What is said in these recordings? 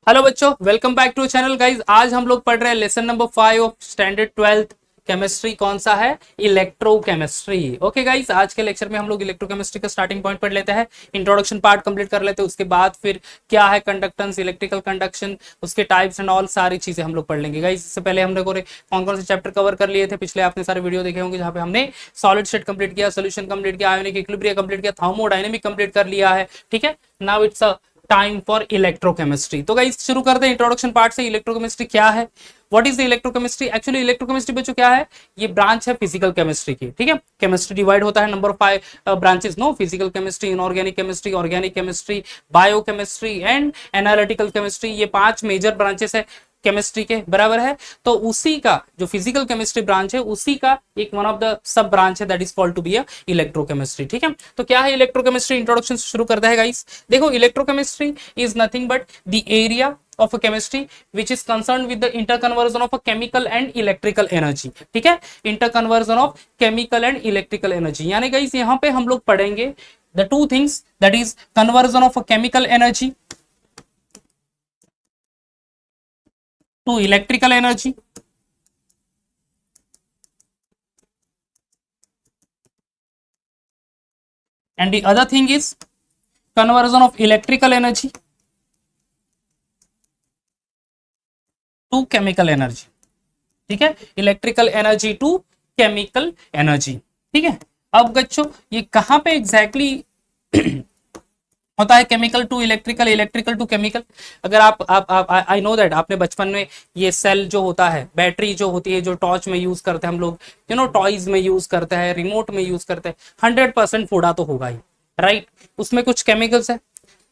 Hello बच्चों, welcome back to channel guys. आज हम लोग पढ़ रहे हैं lesson number 5 of standard 12th chemistry. कौन सा है? इलेक्ट्रोकेमिस्ट्री। ओके गाइज, आज के लेक्चर में हम लोग इलेक्ट्रोकेमिस्ट्री का स्टार्टिंग पॉइंट पढ़ लेते हैं, इंट्रोडक्शन पार्ट कंप्लीट कर लेते हैं, उसके बाद फिर क्या है कंडक्टेंस, इलेक्ट्रिकल कंडक्शन, उसके टाइप्स एंड ऑल सारी चीजें हम लोग पढ़ लेंगे गाइज। इससे पहले हम लोगों ने कौन कौन से चैप्टर कवर कर लिए थे पिछले, आपने सारे वीडियो देखे होंगे जहाँ पे हमने सॉलिड स्टेट कंप्लीट किया, सोल्यूशन कंप्लीट किया, आयोनिक इक्विलिब्रियम कंप्लीट किया, थर्मोडायनेमिक कंप्लीट कर लिया है। ठीक है, now it's a time for electrochemistry. तो गाइस शुरू करते हैं इंट्रोडक्शन पार्ट से। इलेक्ट्रोकेमिस्ट्री क्या है? What is the electrochemistry? Actually electrochemistry बच्चों क्या है? ये ब्रांच है फिजिकल केमिस्ट्री की। ठीक है, केमिस्ट्री डिवाइड होता है number of 5 branches, no, physical chemistry, inorganic chemistry, organic chemistry, biochemistry and analytical chemistry. ये 5 मेजर ब्रांचेस है केमिस्ट्री के, बराबर है। तो उसी का जो फिजिकल केमिस्ट्री ब्रांच है, उसी का एक one of the sub branch है, that is called to be a electrochemistry. ठीक है, तो क्या है इलेक्ट्रोकेमिस्ट्री? इंट्रोडक्शन से शुरू करता है गाइस। देखो, electrochemistry is nothing but the area of a chemistry which is concerned with the interconversion of a chemical and electrical energy। ठीक है, interconversion of chemical and electrical energy, यानी गाइस यहाँ पे हम लोग पढ़ेंगे the two things, that is conversion of a chemical energy to electrical energy and the other thing is conversion of electrical energy to chemical energy। ठीक है, electrical energy to chemical energy. ठीक है, अब बच्चों ये कहां पे एग्जैक्टली होता है? Chemical to electrical, electrical to chemical. अगर आप आई नो दैट आपने बचपन में ये सेल जो होता है, बैटरी जो होती है, जो टॉर्च में यूज करते हैं हम लोग, टॉयज में यूज करते हैं, रिमोट में यूज करते हैं, 100% फोड़ा तो होगा ही, राइट। उसमें कुछ केमिकल्स है,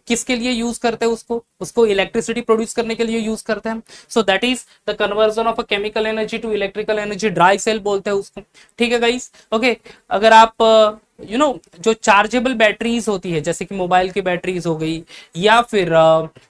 किसके लिए यूज करते हैं? उसको इलेक्ट्रिसिटी प्रोड्यूस करने के लिए यूज करते हैं। So that is the conversion of a chemical energy to electrical energy. Dry cell बोलते हैं उसको। ठीक है गाइस, ओके। अगर आप जो चार्जेबल बैटरीज होती है, जैसे कि मोबाइल की बैटरीज हो गई, या फिर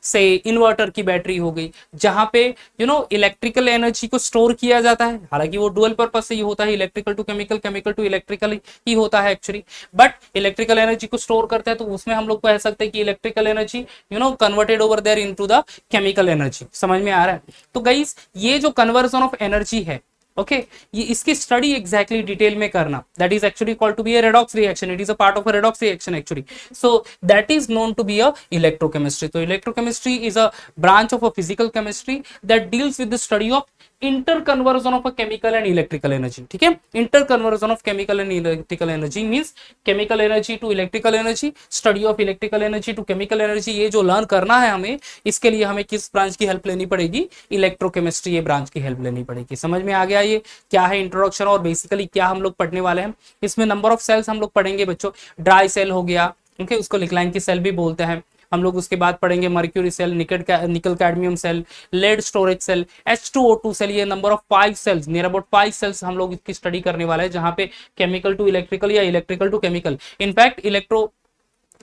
से इन्वर्टर की बैटरी हो गई, जहां पे इलेक्ट्रिकल एनर्जी को स्टोर किया जाता है। हालांकि वो डुअल पर्पस से ही होता है, electrical to chemical, chemical to electrical ही होता है एक्चुअली, बट इलेक्ट्रिकल एनर्जी को स्टोर करते हैं, तो उसमें हम लोग कह सकते हैं कि electrical energy converted over there into the chemical energy. समझ में आ रहा है? तो गाइस ये जो कन्वर्जन ऑफ एनर्जी है, ओके, ये इसकी स्टडी एग्जैक्टली डिटेल में करना, that is actually called to be a redox reaction. It is a part of a redox reaction actually, so that is known to be a electrochemistry. तो electrochemistry is a branch of a physical chemistry that deals with the study of interconversion of a chemical and electrical energy. ठीक है, interconversion of chemical and electrical energy means chemical energy to electrical energy, study of electrical energy to chemical energy. ये जो learn करना है हमें, इसके लिए हमें किस ब्रांच की हेल्प लेनी पड़ेगी? इलेक्ट्रोकेमिस्ट्री ये ब्रांच की हेल्प लेनी पड़ेगी। समझ में आ गया ये क्या है इंट्रोडक्शन, और बेसिकली क्या हम लोग पढ़ने वाले हैं? इसमें नंबर ऑफ सेल्स हम लोग पढ़ेंगे बच्चों। ड्राई सेल हो गया, ओके, उसको लिक्लाइन की सेल भी बोलते हैं हम लोग। उसके बाद पढ़ेंगे mercury cell, nickel cadmium cell, lead storage cell, H2O2 cell. ये number of 5 cells, near about 5 cells हम लोग इसकी स्टडी करने वाले हैं, जहां पे केमिकल टू इलेक्ट्रिकल या electrical to chemical, in fact electro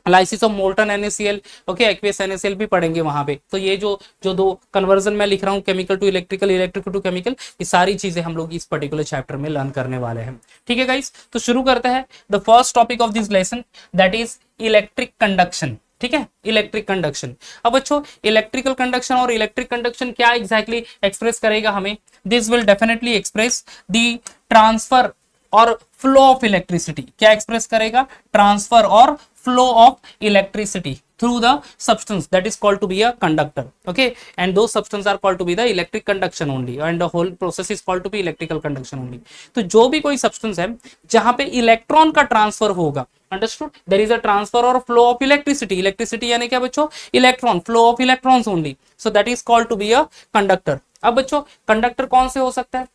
lysis of molten NaCl, okay, aqueous NaCl भी पढ़ेंगे वहां पे। तो ये जो जो दो कन्वर्जन मैं लिख रहा हूँ, chemical to electrical, electrical to chemical, ये सारी चीजें हम लोग इस पर्टिकुलर चैप्टर में लर्न करने वाले हैं। ठीक है गाइस, तो शुरू करते हैं the first topic of this lesson, that is electric conduction. ठीक है, इलेक्ट्रिक कंडक्शन। अब बच्चों इलेक्ट्रिकल कंडक्शन और इलेक्ट्रिक कंडक्शन क्या एग्जैक्टली एक्सप्रेस करेगा हमें? This will definitely express the transfer और फ्लो ऑफ इलेक्ट्रिसिटी। क्या एक्सप्रेस करेगा? ट्रांसफर और flow of electricity through the substance that is called to be a conductor, okay, and those substances are called to be the electric conduction only, and the whole process is called to be electrical conduction only। तो जो भी कोई substance है जहां पे electron का transfer होगा, understood, there is a transfer और फ्लो ऑफ इलेक्ट्रिसिटी। इलेक्ट्रिसिटी यानी क्या बच्चों? Electron, flow of electrons only, so that is called to be a conductor. अब बच्चों कंडक्टर कौन से हो सकता है?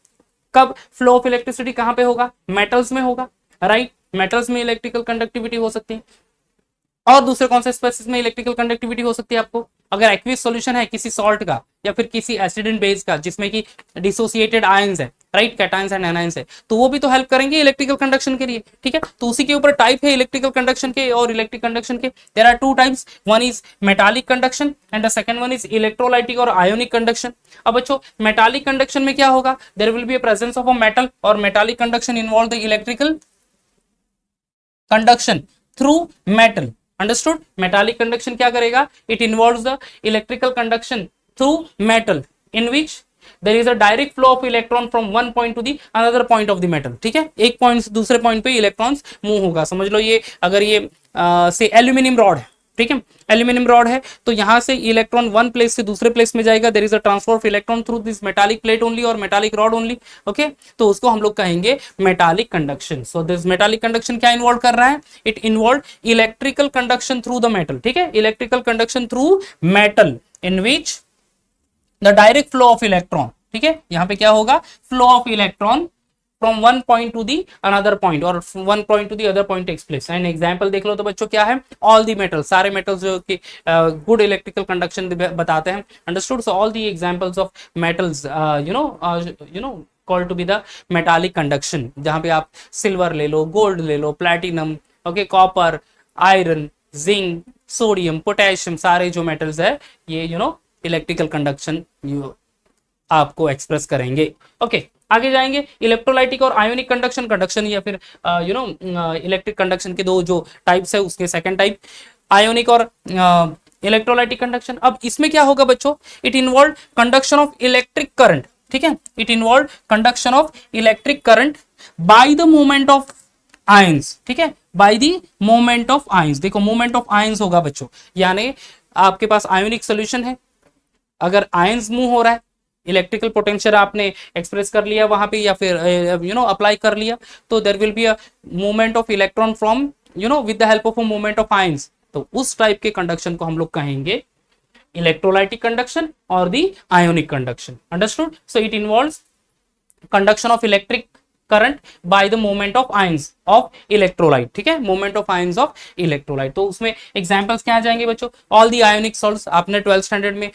कब फ्लो ऑफ इलेक्ट्रिसिटी कहां पे होगा? मेटल्स में होगा, राइट। मेटल्स में इलेक्ट्रिकल कंडक्टिविटी हो सकती है। और दूसरे कौन से स्पेसिस में इलेक्ट्रिकल कंडक्टिविटी हो सकती है आपको? अगर एक्वियस सॉल्यूशन है किसी सॉल्ट का, या फिर किसी एसिड एंड बेस का, जिसमें कि डिसोसिएटेड आयंस है, राइट, कैटायंस एंड एनायंस है, तो वो भी तो हेल्प करेंगे इलेक्ट्रिकल कंडक्शन के लिए। ठीक है, तो उसी के ऊपर टाइप है इलेक्ट्रिकल कंडक्शन के और इलेक्ट्रिक कंडक्शन के। There are two types, one is metallic conduction and the second one is electrolytic और आयोनिक कंडक्शन। अब बच्चों मेटालिक कंडक्शन में क्या होगा? There will be a presence of a metal, और metallic conduction involve the electrical conduction through metal. Understood? Metallic conduction क्या करेगा? It involves the electrical conduction through metal in which there is a direct flow of electron from one point to the another point of the metal. ठीक है, एक point से दूसरे point पे electrons move होगा. समझ लो ये अगर ये से एल्यूमिनियम रॉड है, ठीक है, एल्यूमिनियम रॉड है, तो यहां से इलेक्ट्रॉन वन प्लेस से दूसरे प्लेस में जाएगा. There is a transfer of electron through this metallic plate only और मेटालिक रॉड ओनली. ओके, तो उसको हम लोग कहेंगे metallic conduction. So this metallic conduction क्या इन्वॉल्व कर रहा है? It involve electrical conduction through the metal. ठीक है, electrical conduction through metal in which the direct flow of electron. ठीक है, यहां पे क्या होगा? Flow of electron from one point to the another point और one point to the other point takes place. And example देख लो तो बच्चों क्या है? ऑल दी मेटल्स, सारे मेटल्स जो कि गुड इलेक्ट्रिकल कंडक्शन बताते हैं. Understood? So all the examples of metals you know called to be the metallic conduction. जहां पे आप सिल्वर ले लो, गोल्ड ले लो, platinum, okay, copper, iron, zinc, sodium, potassium, सारे जो मेटल्स है ये इलेक्ट्रिकल कंडक्शन आपको एक्सप्रेस करेंगे. ओके, आगे जाएंगे. इलेक्ट्रोलाइटिक और आयोनिक कंडक्शन, कंडक्शन या फिर इलेक्ट्रिक कंडक्शन के दो जो टाइप्स है उसके सेकंड टाइप आयोनिक और इलेक्ट्रोलाइटिक कंडक्शन. अब इसमें क्या होगा बच्चों? It involve conduction of electric current. ठीक है, it involve conduction of electric current by the movement of ions. ठीक है, bye the movement of ions. देखो मूवमेंट ऑफ आयंस होगा बच्चों, यानी आपके पास आयोनिक सोल्यूशन है, अगर आयंस मूव हो रहा है, इलेक्ट्रिकल पोटेंशियल आपने एक्सप्रेस कर लिया वहां पे या फिर अप्लाई कर लिया, तो there will be a movement of electron from with the help of a movement of ions. तो उस टाइप के कंडक्शन को हम लोग कहेंगे इलेक्ट्रोलाइटिक कंडक्शन और the ionic conduction. Understood? So it involves conduction of electric current by the movement of ions of electrolyte. ठीक है, movement of ions of electrolyte. तो उसमें एग्जांपल्स क्या आ जाएंगे बच्चों? All the ionic salts. आपने 12th स्टैंडर्ड में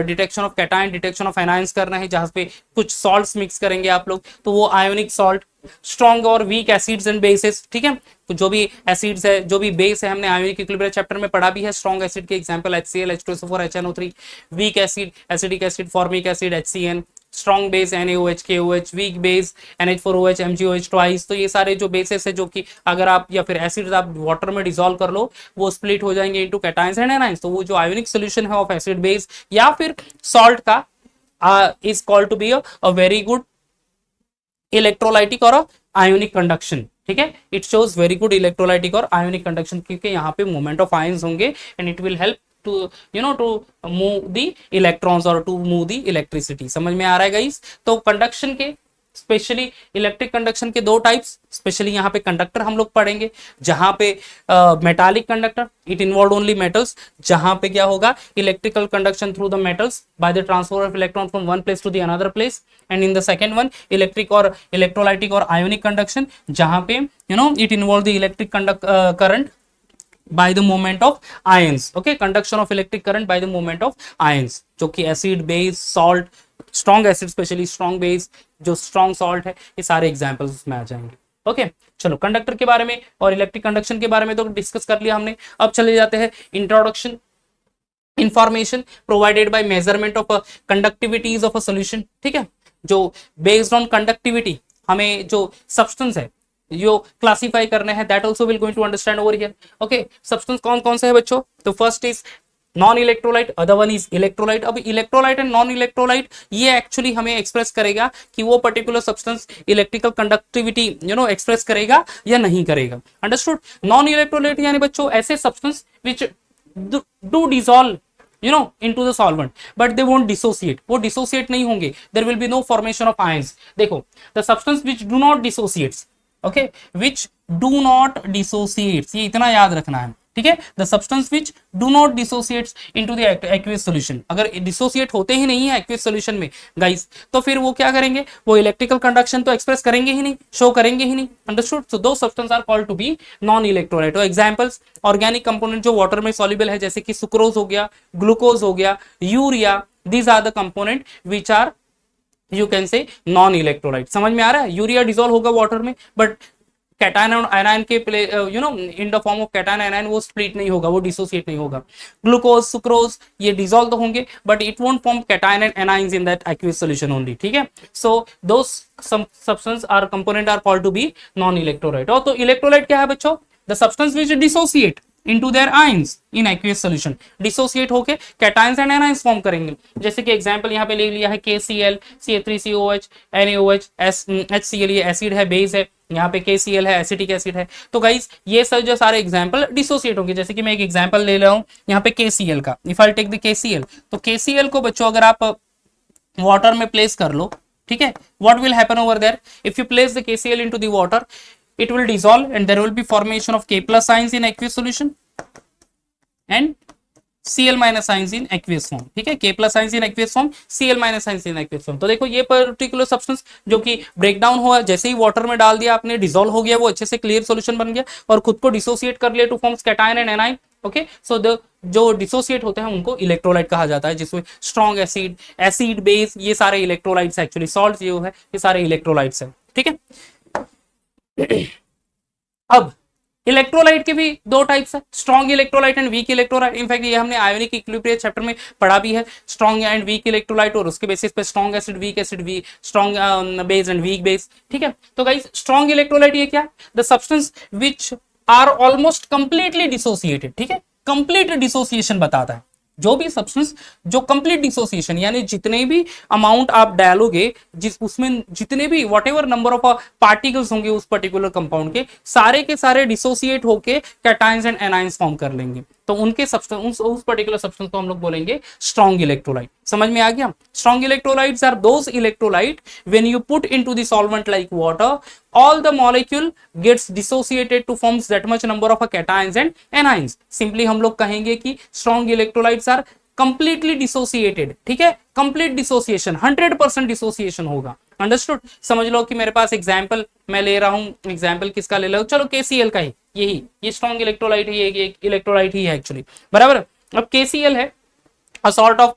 detection of cation, detection of anions करना है, जहां पे कुछ सॉल्ट्स मिक्स करेंगे आप लोग, तो वो आयोनिक सॉल्ट. स्ट्रॉन्ग और वीक एसिड्स एंड बेसिस. ठीक है, तो जो भी एसिड्स है, जो भी बेस है, हमने आयोनिक इक्विलिब्रियम चैप्टर में पढ़ा भी है. स्ट्रॉन्ग एसिड के example HCl, H2SO4, HNO3. Weak acid, acidic acid, formic acid, HCN. Strong base NaOH, KOH. Weak base NH4OH, MgOH twice. तो ये सारे जो बेसेस है जो कि अगर आप या फिर एसिड्स आप वाटर में डिसॉल्व कर लो, वो स्प्लिट हो जाएंगे इनटू कैटायंस एंड एनायंस. तो वो जो आयोनिक सॉल्यूशन है ऑफ एसिड बेस या फिर सॉल्ट का is called to be a very good electrolytic और आयोनिक कंडक्शन. ठीक है, it shows very good electrolytic और आयोनिक कंडक्शन, क्योंकि यहाँ पे मूवमेंट ऑफ आयंस होंगे and it will help to to move the electrons or to move the electricity. समझ में आ रहा है गाइस? तो कंडक्शन के स्पेशली इलेक्ट्रिक कंडक्शन के दो टाइप्स, स्पेशली यहाँ पे कंडक्टर हम लोग पढ़ेंगे, जहां पे metallic conductor, it involve only metals, जहां पे क्या होगा? Electrical conduction through the metals by the transfer of electron from one place to the another place. And in the second one electric और इलेक्ट्रोलाइटिक और आयोनिक कंडक्शन, जहां पे it involve the electric current by the movement of ions. Okay, conduction of electric current by the movement of ions, जो कि acid, base, salt, strong acid, specially strong base, जो strong salt है, ये सारे examples उसमें आ जाएंगे. Okay, चलो conductor के बारे में और इलेक्ट्रिक कंडक्शन के बारे में तो डिस्कस कर लिया हमने. अब चले जाते हैं introduction. Information provided by measurement of conductivities of a solution. ठीक है, जो बेस्ड ऑन कंडक्टिविटी हमें जो सब्सटेंस है जो क्लासिफाई करने हैं, that also will going to understand over here. Okay, substance कौन कौन से है बच्चों? तो first is non electrolyte, other one is electrolyte. अब इलेक्ट्रोलाइट एंड नॉन इलेक्ट्रोलाइट ये एक्चुअली हमें एक्सप्रेस करेगा कि वो particular substance electrical conductivity express करेगा या नहीं करेगा. अंडरस्टूड? नॉन इलेक्ट्रोलाइट यानी बच्चों ऐसे substance which do dissolve into the solvent but they won't dissociate. वो डिसोसिएट नहीं होंगे. there will be no formation of ions. देखो, the substance which do not dissociates, okay, which do not dissociates, ये इतना याद रखना है. ठीक है, the substance which do not dissociates into the aqueous solution. अगर डिसोसिएट होते ही नहीं है एक्वियस सॉल्यूशन में गाइस, तो फिर वो क्या करेंगे? वो इलेक्ट्रिकल कंडक्शन तो एक्सप्रेस करेंगे ही नहीं, शो करेंगे ही नहीं. Understood? So those substance are called to be non electrolyte. Examples organic component जो वाटर में सॉल्युबल है, जैसे कि सुक्रोज हो गया, ग्लूकोज हो गया, urea. These are the component which are you can say non electrolyte. समझ में आ रहा है? यूरिया डिसॉल्व होगा वाटर में, बट कैटायन और आयन के in the form of cation ion वो स्प्लिट नहीं होगा, वो डिसोसिएट नहीं होगा. ग्लूकोज, सुक्रोज ये डिसॉल्व तो होंगे but it won't form cation and anions in that aqueous solution only. ठीक है, so those substance or component are called to be non electrolyte. और तो इलेक्ट्रोलाइट क्या है बच्चों? The substance which dissociate into their ions in aqueous solution, dissociate होके cations and anions form करेंगे। जैसे कि एग्जांपल यहाँ पे ले लिया है KCl, CH3COH, NaOH, HCl, ये एसिड है, बेस है, यहाँ पे KCl है, एसिटिक एसिड है। तो गाइस ये सब जो सारे एग्जांपल डिसोसिएट होंगे। जैसे कि मैं एक एग्जांपल ले रहा हूँ यहाँ पे KCl का, if I take the KCl, तो KCl को बच्चों अगर आप वाटर में प्लेस कर लो, ठीक है, what will happen over there, if you place the KCl into the water, it will dissolve and there will be formation of K plus ions in aqueous solution and Cl minus ions in aqueous form, ठीक है, K plus ions in aqueous form, Cl minus ions in aqueous form। तो देखो ये particular substance जो कि break down हुआ, जैसे ही water में डाल दिया आपने, डिसॉल्व हो गया, वो अच्छे से क्लियर सॉल्यूशन बन गया और खुद को डिसोसिएट कर लिया two forms cation and anion. Okay, so the जो डिसोसिएट होते हैं उनको इलेक्ट्रोलाइट कहा जाता है, जिसमें स्ट्रॉन्ग एसिड, एसिड बेस, ये सारे इलेक्ट्रोलाइट्स, एक्चुअली सॉल्ट जो है ये सारे इलेक्ट्रोलाइट्स है, ठीक है। अब इलेक्ट्रोलाइट के भी दो टाइप्स है, strong electrolyte and weak electrolyte. In fact ये हमने आयोनिक इक्विलिब्रियम चैप्टर में पढ़ा भी है, स्ट्रॉन्ग एंड वीक इलेक्ट्रोलाइट, और उसके बेसिस पे strong acid, weak strong base and weak base, ठीक है। तो गाइस स्ट्रॉन्ग इलेक्ट्रोलाइट ये क्या है, the substance which are almost completely dissociated, ठीक है, कंप्लीट डिसोसिएशन बताता है। जो भी सब्सटेंस जो कंप्लीट डिसोसिएशन, यानी जितने भी अमाउंट आप डालोगे, जिस उसमें जितने भी what ever number of particles होंगे उस पर्टिकुलर कंपाउंड के सारे डिसोसिएट होके कैटायंस एंड एनायंस फॉर्म कर लेंगे। तो उनके सब्सटेंस, उस पर्टिकुलर सब्सटेंस को हम लोग बोलेंगे स्ट्रॉन्ग इलेक्ट्रोलाइट। समझ में आ गया? Strong electrolytes are those electrolyte when you put into the solvent like water, all the molecule gets dissociated to forms that much number of cations and anions। Simply हम लोग कहेंगे कि strong electrolytes are completely dissociated, ठीक है, complete dissociation, 100% dissociation होगा। Understood? समझ लो कि मेरे पास एग्जांपल मैं ले रहा हूं, एग्जांपल किसका ले लो, चलो KCl का ही, यही ये स्ट्रॉन्ग इलेक्ट्रोलाइट ही है, ये इलेक्ट्रोलाइट ही है एक्चुअली, बराबर। अब KCl है a sort of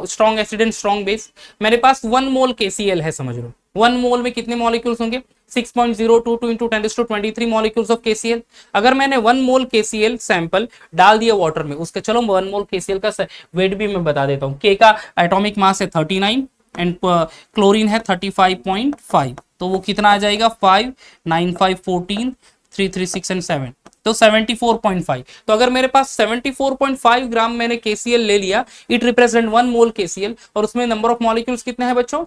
strong acid and strong base। मेरे पास 1 मोल KCl है, समझ लो 1 मोल में कितने मॉलिक्यूल्स होंगे, 6.022 into 10⁻23 मॉलिक्यूल्स ऑफ KCl। अगर मैंने 1 मोल KCl सैंपल डाल दिया वाटर में, उसका चलो 1 मोल KCl का वेट भी मैं बता देता हूँ। K का एटॉमिक मास है 39 एंड क्लोरीन है 35.5, तो वो कितना आ जाएगा, 5 9 5 14 3 3 6 एंड 7, तो 74.5। तो अगर मेरे पास 74.5 ग्राम मैंने KCl ले लिया, इट रिप्रेजेंट 1 मोल KCl, और उसमें नंबर ऑफ मॉलिक्यूल्स कितने हैं बच्चों,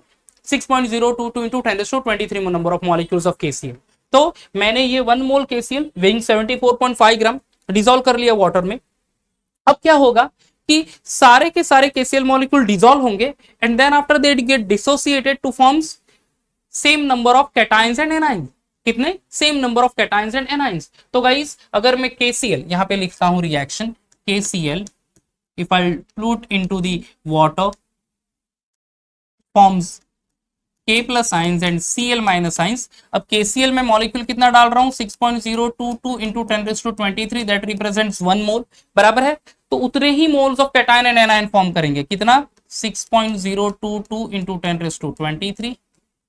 6.022 into 10⁻23 number of molecules of KCl। तो मैंने ये 1 मोल KCl वेइंग 74.5 ग्राम डिसॉल्व कर लिया वाटर में। अब क्या होगा कि सारे के सारे KCl मॉलिक्यूल डिसॉल्व होंगे and then after they get dissociated to forms same number of cations and anions. कितने? Same number of cations and anions. तो गाइस अगर मैं KCl यहां पे लिखता हूं reaction, KCl if I put into the water forms K plus ions and Cl minus ions. अब KCl में मॉलिक्यूल कितना डाल रहा हूं, 6.022 into 10⁻23, दैट रिप्रेजेंट्स 1 मोल, बराबर है। तो उतने ही moles of cation and anion form करेंगे, कितना, 6.022 into 10⁻23,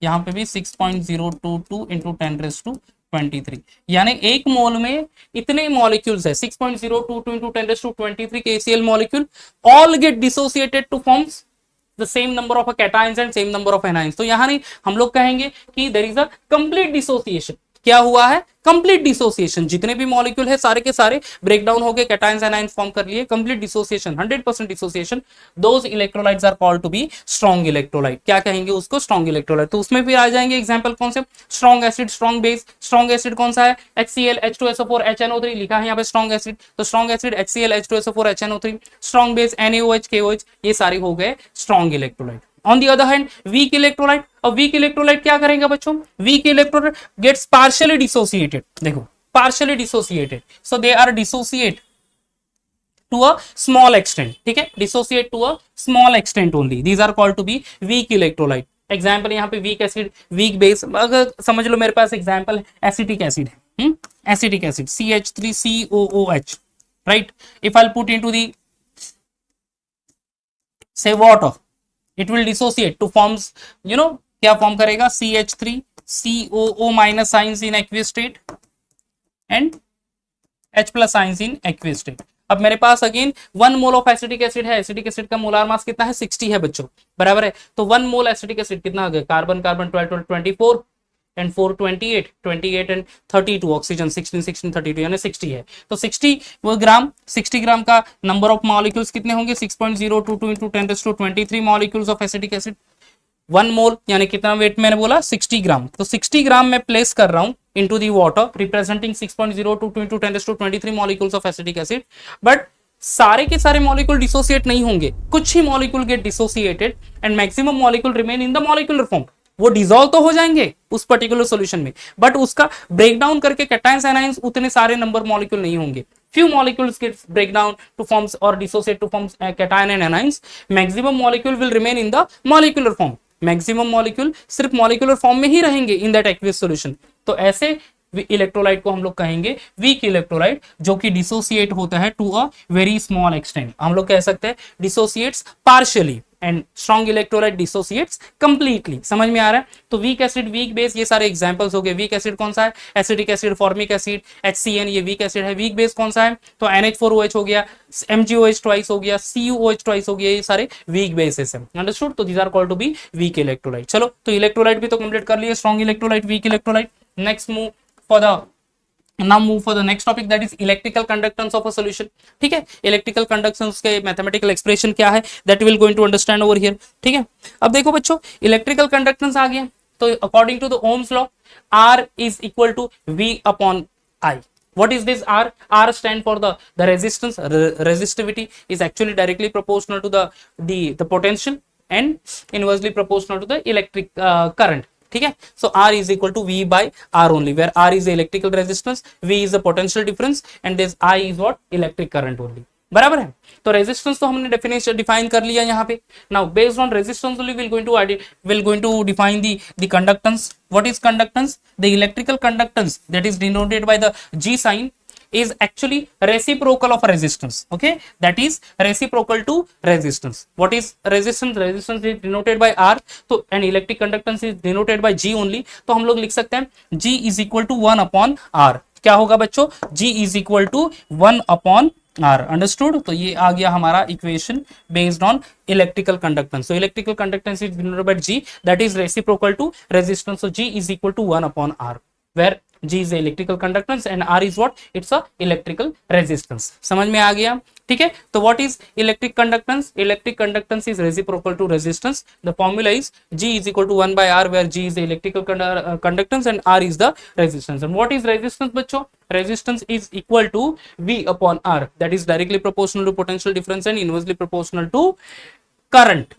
यहाँ पे भी 6.022 into 10⁻23, यानी एक मोल में इतने मॉलिक्यूल्स है, 6.022 into 10⁻23 KCl molecule, all get dissociated to forms the same number of cations and same number of anions. तो यहां नहीं हम लोग कहेंगे कि there is a complete dissociation. क्या हुआ है? Complete dissociation. जितने भी मॉलिक्यूल है सारे के सारे ब्रेक डाउन हो गए, कैटायंस एनायन फॉर्म कर लिए, complete dissociation, 100% dissociation. Those electrolytes are called to be strong electrolyte. क्या कहेंगे उसको? Strong electrolyte. तो उसमें भी आ जाएंगे एग्जांपल कौन से, strong acid, strong base. Strong acid कौन सा है? HCl H2SO4 HNO3 लिखा है यहाँ पे स्ट्रॉन्ग एसिड, तो strong acid HCl H2SO4 HNO3। Strong base NaOH KOH, ये सारे हो गए strong electrolyte. On the other hand weak electrolyte. अब वीक इलेक्ट्रोलाइट क्या करेंगे बच्चों? Weak electrolyte gets partially dissociated. देखो partially dissociated, so they are dissociate to a small extent, ठीक है, dissociate to a small extent only, these are called to be weak electrolyte. Example यहाँ पे weak acid, weak base, अगर समझ लो मेरे पास एग्जाम्पल है एसिटिक एसिड है, acetic acid CH3COOH, right. If I put into the से water, it will dissociate to forms, क्या फॉर्म करेगा, CH3COO minus ions in aqueous state and H plus ions in aqueous state। अब मेरे पास again 1 mole of acetic acid है। Acetic acid का molar mass कितना है? 60 है बच्चों, बराबर है। तो 1 मोल एसिटिक एसिड कितना आ गया, carbon carbon 12 12 24, and 4 28, 28 and 32 oxygen 16 16 32 यानी 60 है। तो 60 ग्राम का नंबर ऑफ मॉलिक्यूल्स कितने होंगे 6.022 इंटू 10⁻23 मॉलिक्यूल्स ऑफ एसिटिक एसिड। 1 मोल यानी कितना वेट मैंने बोला 60 ग्राम, तो 60 ग्राम मैं प्लेस कर रहा हूं इनटू दी वाटर रिप्रेजेंटिंग 6.022 इंटू 10⁻23 molecules of acetic acid. But सारे के सारे मॉलिक्यूल डिसोसिएट नहीं होंगे, कुछ ही molecule get dissociated and maximum molecule remain in the molecular form. वो डिसॉल्व तो हो जाएंगे उस पर्टिकुलर सॉल्यूशन में, बट उसका ब्रेकडाउन करके कैटायंस एनायंस उतने सारे नंबर मॉलिक्यूल नहीं होंगे। few molecules gets break down to forms or dissociate to forms cation and anions, maximum molecule will remain in the molecular form। Maximum molecule सिर्फ molecular form में ही रहेंगे इन that aqueous solution. तो ऐसे electrolyte को हम लोग कहेंगे वीक इलेक्ट्रोलाइट, जो कि डिसोसिएट होता है to a very small extent. हम लोग कह सकते हैं dissociates partially and strong electrolyte dissociates completely. समझ में आ रहा है? तो वीक एसिड, वीक बेस, ये सारे एग्जांपल्स हो गए। वीक एसिड कौन सा है? Acetic acid, formic acid, HCN ये वीक एसिड है। वीक बेस कौन सा है? तो NH4OH हो गया, MgOH ट्वाइस हो गया, CuOH ट्वाइस हो गया, ये सारे वीक बेसिस है। अंडरस्टूड? तो these are called to be weak electrolyte. चलो, तो इलेक्ट्रोलाइट भी तो कंप्लीट कर लिए, strong electrolyte, weak electrolyte. Next move for the now move for the next topic, that is electrical conductance of a solution। ठीक है, electrical conductance के mathematical expression क्या है, that we will going to understand over here। ठीक है, अब देखो बच्चों, इलेक्ट्रिकल कंडक्टेंस आ गया, तो according to the Ohm's law R is equal to V upon I। What is this R? R stand for the resistance। Resistivity is actually directly proportional to the potential and inversely proportional to the electric current। ठीक है, सो R is equal to V by R only, where R is the electrical resistance, V is the potential difference and this I is what? Electric current only। बराबर है? तो resistance तो हमने definition define कर लिया यहाँ पे। Now based on resistance only we'll going to define the conductance। What is conductance? The electrical conductance that is denoted by the G sign is actually reciprocal of resistance। Okay, that is reciprocal to resistance। What is resistance? Resistance is denoted by R, तो and electric conductance is denoted by G only। तो हम लोग लिख सकते हैं G is equal to 1 upon R। क्या होगा बच्चों? G is equal to 1 upon R। Understood? तो ये आ गया हमारा equation based on electrical conductance. So electrical conductance is denoted by G, that is reciprocal to resistance। So G is equal to 1 upon R, where G is the electrical conductance and R is what? It's a electrical resistance। समझ में आ गया? ठीक है, तो what is electric conductance? Electric conductance is reciprocal to resistance। The formula is G is equal to 1 by R, where G is the electrical conductance and R is the resistance। And what is resistance बच्चों? Resistance is equal to V upon R, that is directly proportional to potential difference and inversely proportional to current।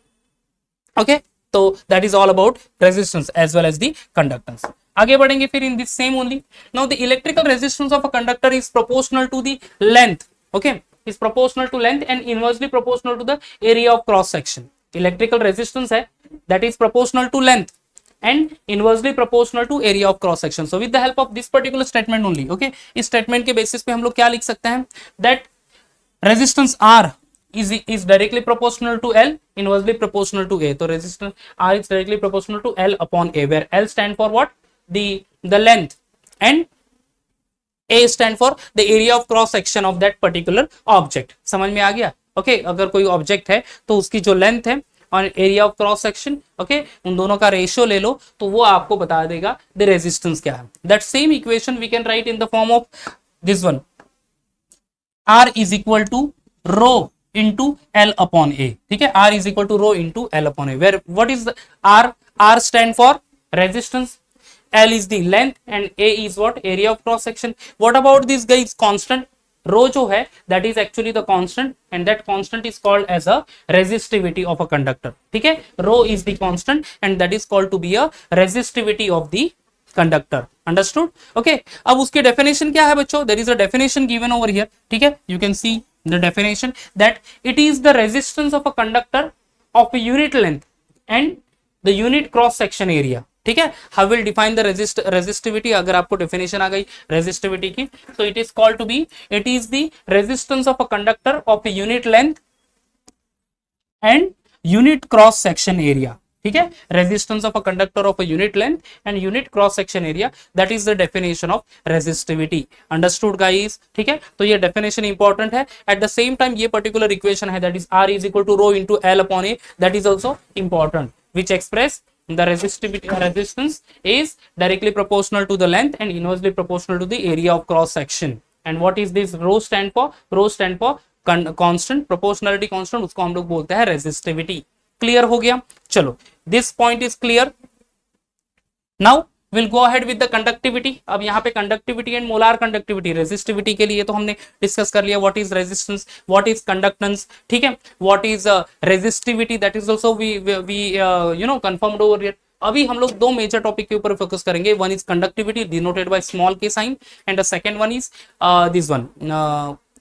Okay, तो that is all about resistance as well as the conductance। आगे बढ़ेंगे फिर in this same only. Now the electrical resistance of a conductor is proportional to the length. Okay, is proportional to length and inversely proportional to the area of cross section. Electrical resistance है that is proportional to length and inversely proportional to area of cross section। So with the help of this particular statement only, okay, इस statement के basis पे हम लोग क्या लिख सकते हैं, that resistance R is directly proportional to L, inversely proportional to A। तो resistance R is directly proportional to L upon A, where L stand for what? The length and A stand for the area of cross section of that particular object। समझ में आ गया? Okay, अगर कोई object है तो उसकी जो लेंथ है और area of cross section, okay, उन दोनों का रेशियो ले लो तो वो आपको बता देगा द रेजिस्टेंस क्या है। That same equation we can write in the form of this one, R is equal to rho into L upon A। ठीक है, R is equal to rho into L upon A, where what is the R? R stand for resistance, L is the length and A is what? Area of cross section। What about this guys? Constant rho जो है that is actually the constant and that constant is called as a resistivity of a conductor। ठीक है, rho is the constant and that is called to be a resistivity of the conductor। Understood? Okay, अब उसके definition क्या है बच्चों? There is a definition given over here। ठीक है, you can see the definition that it is the resistance of a conductor of a unit length and the unit cross section area। ठीक है, how will define the resistivity? अगर आपको definition आ गई resistivity की, so it is called to be, it is the resistance of a conductor of a unit length and unit cross section area। ठीक है, resistance of a conductor of a unit length and unit cross section area, that is the definition of resistivity। Understood guys? ठीक है, तो ये definition important है। at the same time ये particular equation है that is R is equal to rho into L upon A, that is also important, which express the resistance is directly proportional to the length and inversely proportional to the area of cross section. And what is this rho stand for? Rho stand for constant, proportionality constant, उसको हम लोग बोलते हैं resistivity. Clear हो गया? चलो, this point is clear. Now we'll go ahead with the conductivity. अब यहाँ पे conductivity and molar conductivity, resistivity के लिए तो हमने डिस्कस कर लिया what is resistance, what is conductance, ठीक है, what is resistivity, that is also we confirmed over here. अभी हम लोग दो मेजर टॉपिक के ऊपर फोकस करेंगे. One is conductivity denoted by small k sign and the second one is this one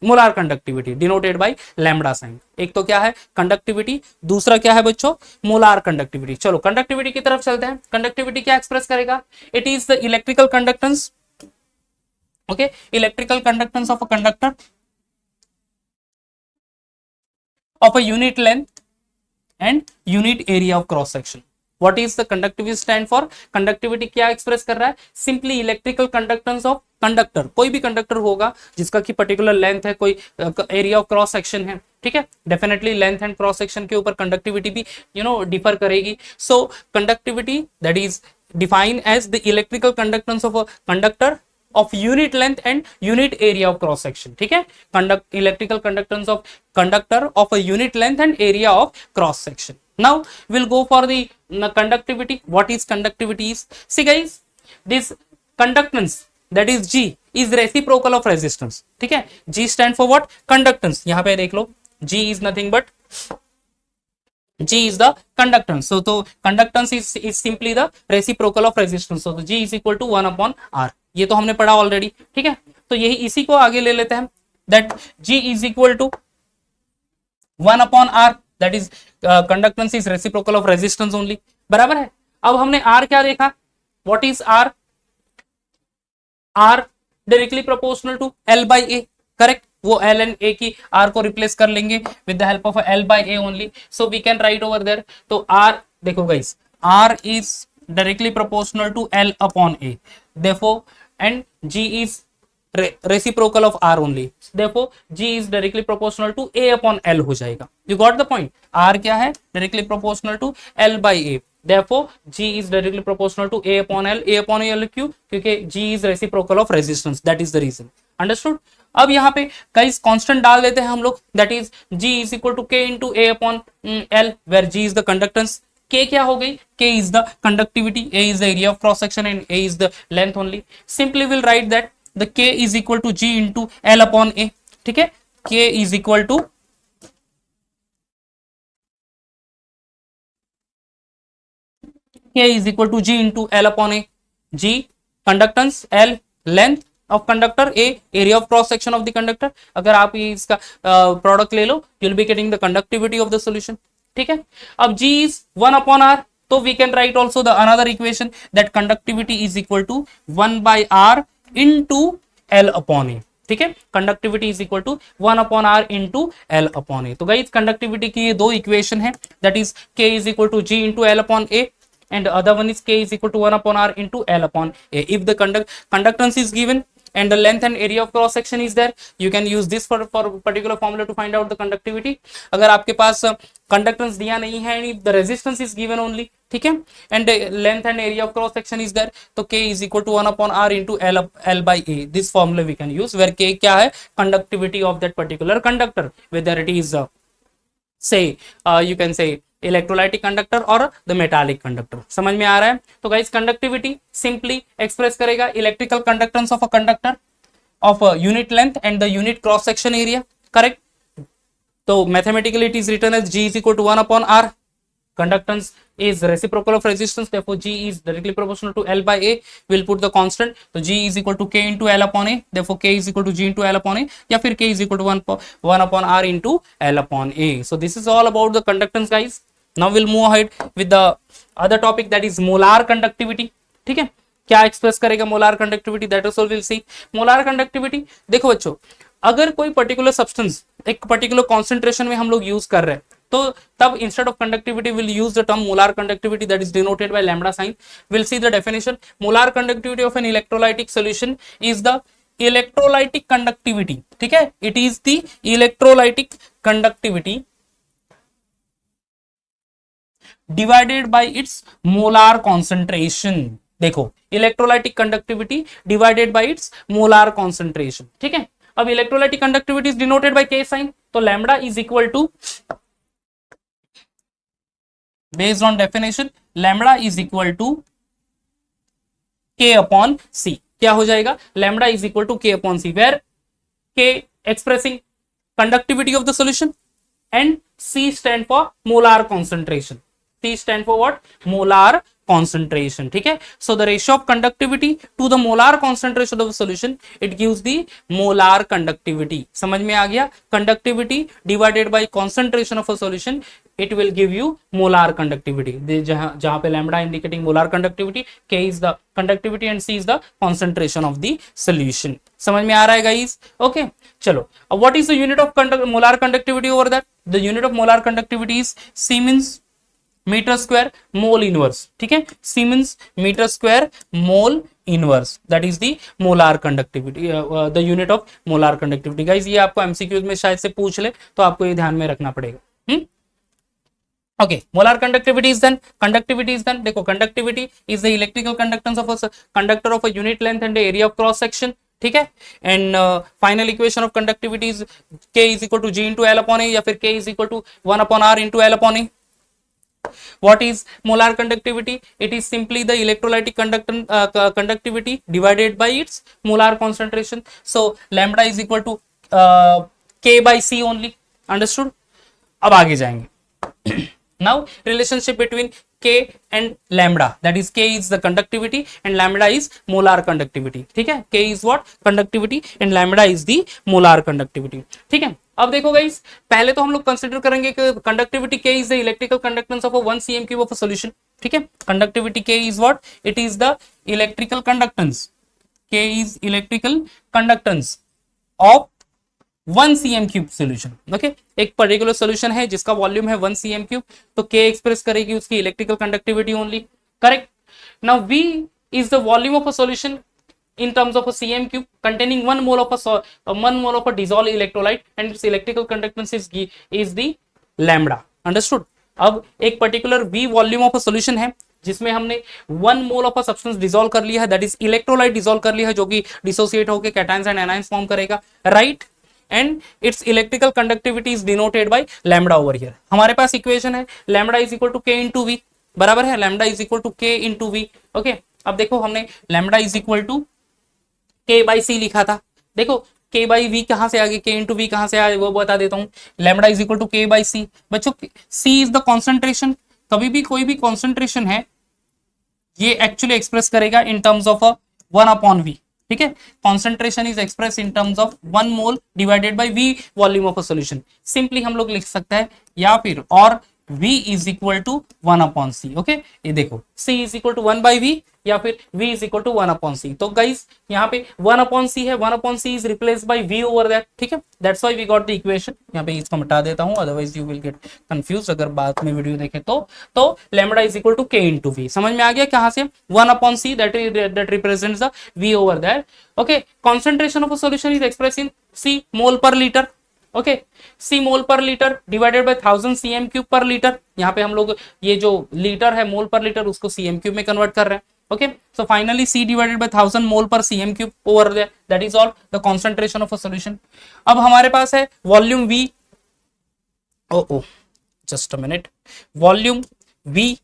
molar conductivity denoted by lambda sign. एक तो क्या है कंडक्टिविटी, दूसरा क्या है बच्चों मोलार कंडक्टिविटी. चलो कंडक्टिविटी की तरफ चलते हैं. कंडक्टिविटी क्या एक्सप्रेस करेगा? It is the electrical conductance, okay, electrical conductance of a conductor of a unit length and unit area of cross section. What is the conductivity stand for? Conductivity क्या express कर रहा है? Simply electrical conductance of conductor. कोई भी conductor होगा जिसका की particular length है, कोई एरिया ऑफ क्रॉस सेक्शन है, ठीक है, definitely length and cross section के ऊपर कंडक्टिविटी भी डिफर करेगी. So conductivity that is defined as the electrical conductance of a conductor of unit length and unit area of cross section. ठीक है, electrical conductance of conductor of a unit length and area of cross section. Now we'll go for the conductivity. What is conductivity? See guys, this conductance that is G is reciprocal of resistance. ठीक है, G stand for what? Conductance. यहाँ पे देख लो, G is nothing but G is the conductance. So conductance is simply the reciprocal of resistance. So G is equal to 1 upon R. ये तो हमने पढ़ा already, ठीक है. तो यही इसी को आगे ले लेते हैं. That G is equal to 1 upon R. That is conductance is reciprocal of resistance only. बराबर है. अब हमने R क्या देखा? What is R? R directly proportional to L by A. Correct. वो L and A की R को replace कर लेंगे with the help of L by A only. So we can write over there. तो R देखो guys, R is directly proportional to L upon A. Therefore and G is reciprocal of R only. Therefore G is directly proportional to A upon L हो जाएगा. You got the point. R क्या है? Directly proportional to L by A. Therefore, G is directly proportional to A upon L. A upon L क्यों? क्योंकि G is reciprocal of resistance. That is the reason. Understood? अब यहाँ पे कई constant डाल देते हैं हम लोग. That is G is equal to K into A upon L, where G is the conductance. K क्या हो गई? K is the conductivity, A is the area of cross section and A is the length only. Simply we'll write that the K is equal to G into L upon A. ठीक है? K is equal to K is equal to G into L upon A. G conductance, L length of conductor, A area of cross section of the conductor. अगर आप इसका product ले लो, you'll be getting the conductivity of the solution. ठीक है. अब G is 1 upon R, तो we can write also the another equation that conductivity is equal to 1 by R into L upon A. ठीक है, conductivity is equal to 1 upon R into L upon A. तो guys conductivity की ये दो equation है. That is K is equal to G into L upon A and the other one is K is equal to 1 upon R into L upon A. If the conductance is given and the length and area of cross section is there, you can use this for particular formula to find out the conductivity. अगर आपके पास conductance दिया नहीं है and the resistance is given only, ठीक है, and the length and area of cross section is there, तो K is equal to 1 upon R into L by A. This formula we can use where K क्या है? Conductivity of that particular conductor, whether it is say you can say electrolytic conductor और the metallic conductor. समझ में आ रहा है? तो guys conductivity simply express करेगा electrical conductance of a conductor of unit length and the unit cross section area. Correct. तो mathematically it is written as G is equal to 1 upon R. Conductance is reciprocal of resistance, therefore G is directly proportional to L by A. We'll put the constant. So G is equal to K into L upon A. Therefore K is equal to G into L upon A. या फिर K is equal to 1 upon R into L upon A. So this is all about the conductance, guys. Now we'll move ahead with the other topic, that is molar conductivity. ठीक है, क्या express करेगा molar conductivity? That also will see. Molar conductivity देखो बच्चों, अगर कोई particular substance एक particular concentration में हम लोग यूज कर रहे हैं, तो तब instead of conductivity will use the term molar conductivity that is denoted by lambda sign. Will see the definition. Molar conductivity of an electrolytic solution is the electrolytic conductivity. ठीक है, it is the electrolytic conductivity divided by its molar concentration. देखो electrolytic conductivity divided by its molar concentration, ठीक है। अब electrolytic conductivity is denoted by K sign, तो lambda is equal to, based on definition, lambda is equal to K upon C. क्या हो जाएगा, lambda is equal to K upon C, where K expressing conductivity of the solution and C stand for molar concentration. C stand for what? Molar concentration, ठीक है। So the ratio of conductivity to the molar concentration of the solution, it gives the molar conductivity. समझ में आ गया, conductivity divided by concentration of a solution, it will give you molar conductivity. जहां पे lambda indicating molar conductivity, K is the conductivity and C is the concentration of the solution. समझ में आ रहा है गाइस? ओके चलो, अब what is the unit of molar conductivity over that? The unit of molar conductivity is Siemens metre square mole inverse, ठीक है, Siemens metre square mole inverse, that is the molar conductivity, the unit of molar conductivity. Guys ये आपको MCQs में शायद से पूछ ले, तो आपको ये ध्यान में रखना पड़ेगा। Okay, molar conductivity is then, देखो conductivity is the electrical conductance of a conductor of a unit length and area of cross section, ठीक है। And final equation of conductivity is K is equal to G into L upon A, या फिर K is equal to 1 upon R into L upon A. What is molar conductivity? It is simply the electrolytic conductivity divided by its molar concentration. So lambda is equal to K by C only. Understood? अब आगे जाएंगे। Now relationship between K and lambda, that is K is the conductivity and lambda is molar conductivity, ठीक है। K is what? Conductivity and lambda is the molar conductivity, ठीक है। अब देखो guys, पहले तो हम लोग कंसीडर करेंगे कि conductivity K is the electrical conductance of 1 cm cube of a solution, ठीक है। Conductivity K is what? It is the electrical conductance, K is electrical conductance of 1 cm cube solution, okay. एक particular solution है जिसका volume है 1 cm cube, तो K express करेगी उसकी electrical conductivity only, correct. Now V is the volume of a solution in terms of a cm cube containing 1 mole of a dissolved electrolyte and its electrical conductance is the lambda, understood। अब एक particular V volume of a solution है जिसमें हमने 1 mole of a substance dissolve कर लिया है, that is electrolyte dissolve कर लिया है, जो कि डिसोसिएट होकर कैटायंस एंड एनायंस फॉर्म करेगा, right. And its electrical conductivity is denoted by lambda over here. हमारे पास इक्वेशन है lambda is equal to K into V, बराबर है, lambda is equal to K into V, okay. अब देखो हमने lambda is equal to K by C लिखा था, देखो K बाई V कहां से आ गई, K इंटू V कहां से आया वो बता देता हूं। Lambda is equal to K by C, बच्चों C इज द कॉन्सेंट्रेशन, कभी भी कोई भी कॉन्सेंट्रेशन है ये एक्चुअली एक्सप्रेस करेगा in terms of 1 upon V, ठीक है। Concentration is express in terms of 1 mole divided by V volume of a solution. Simply हम लोग लिख सकते हैं, या फिर और V is equal to 1 upon C, okay. ये देखो C is equal to 1 by V या फिर V is equal to 1 upon C. तो गाइस यहाँ पे 1 अपॉन सी है, 1 upon C is replace by V over that, ठीक है। That's why we got the equation. यहाँ पे इसको मिटा देता हूँ, otherwise you will get confuse अगर बाद में वीडियो देखे तो lambda is equal to K into V। समझ में आ गया कहाँ से? 1 upon C that represents the V over that, okay. Concentration of a solution is express in C mole per litre, okay. C mole per litre divided by 1000 cm cube पर litre. यहाँ पे हम लोग ये जो लीटर है मोल per litre उसको cm cube में कन्वर्ट कर रहे हैं, okay. So finally C divided by 1000 mole per cm cube over there, that is all the concentration of a solution. अब हमारे पास है volume V, oh just a minute, volume V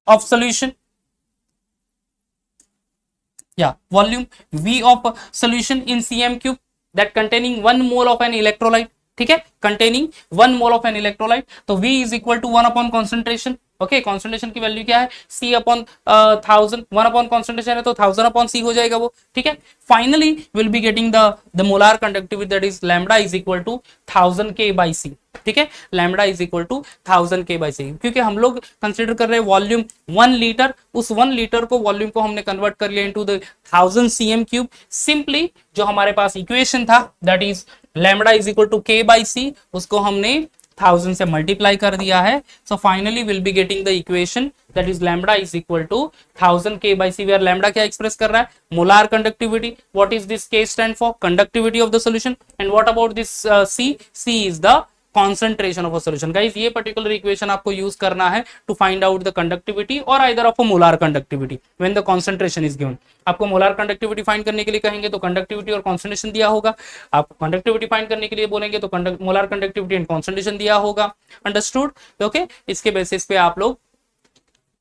of solution, yeah, volume V of solution in cm cube that containing 1 mole of an electrolyte, ठीक है, containing 1 mole of an electrolyte। तो V is equal to 1 upon concentration, okay. Concentration की value क्या है? C upon 1000, 1 upon concentration है तो 1000 upon C हो जाएगा वो, ठीक है। Finally will be getting the molar conductivity that is lambda is equal to 1000 K by C, ठीक है। Lambda is equal to 1000 K by C, क्योंकि हम लोग कंसिडर कर रहे हैं वॉल्यूम 1 लीटर, उस 1 लीटर को वॉल्यूम को हमने कन्वर्ट कर लिया into the 1000 cm cube. Simply जो हमारे पास इक्वेशन था that is lambda is equal to K by C, उसको हमने 1000 से मल्टीप्लाई कर दिया है। So finally will be getting the equation that is lambda is equal to 1000 K by C, where lambda क्या एक्सप्रेस कर रहा है? Molar conductivity. What is this K stand for? Conductivity of the solution. And what about this C? C is the concentration of a solution. Guys, ये particular equation आपको use करना है to find out the conductivity or either of a molar conductivity when the concentration is given. आपको molar conductivity find करने के लिए कहेंगे तो conductivity और concentration दिया होगा, आप conductivity find करने के लिए बोलेंगे तो molar conductivity and concentration दिया होगा. Understood? Okay, इसके basis पे आप लोग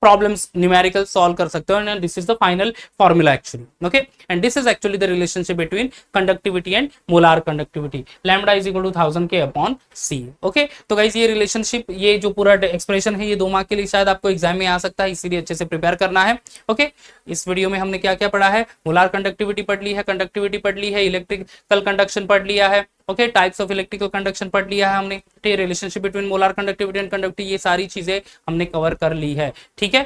problems numerical solve कर सकते हो, and this is the final formula actually. Okay, and this is actually the relationship between conductivity and molar conductivity. Lambda is equal to 1000 K upon C. Okay, तो guys ये relationship, ये जो पूरा expression है, ये 2 मार्क के लिए शायद आपको एग्जाम में आ सकता है, इसीलिए अच्छे से प्रिपेयर करना है. ओके, इस वीडियो में हमने क्या क्या पढ़ा है, मोलार कंडक्टिविटी पढ़ ली है, कंडक्टिविटी पढ़ ली है, इलेक्ट्रिकल कंडक्शन पढ़ लिया है. Okay, types of electrical conduction पढ़ लिया है हमने, relationship between molar conductivity and conductivity, ये सारी चीजें हमने कवर कर ली है. ठीक है,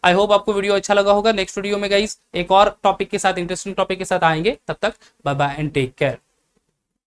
आई होप आपको वीडियो अच्छा लगा होगा. नेक्स्ट वीडियो में गाइस एक और टॉपिक के साथ, इंटरेस्टिंग टॉपिक के साथ आएंगे. तब तक bye bye and take care.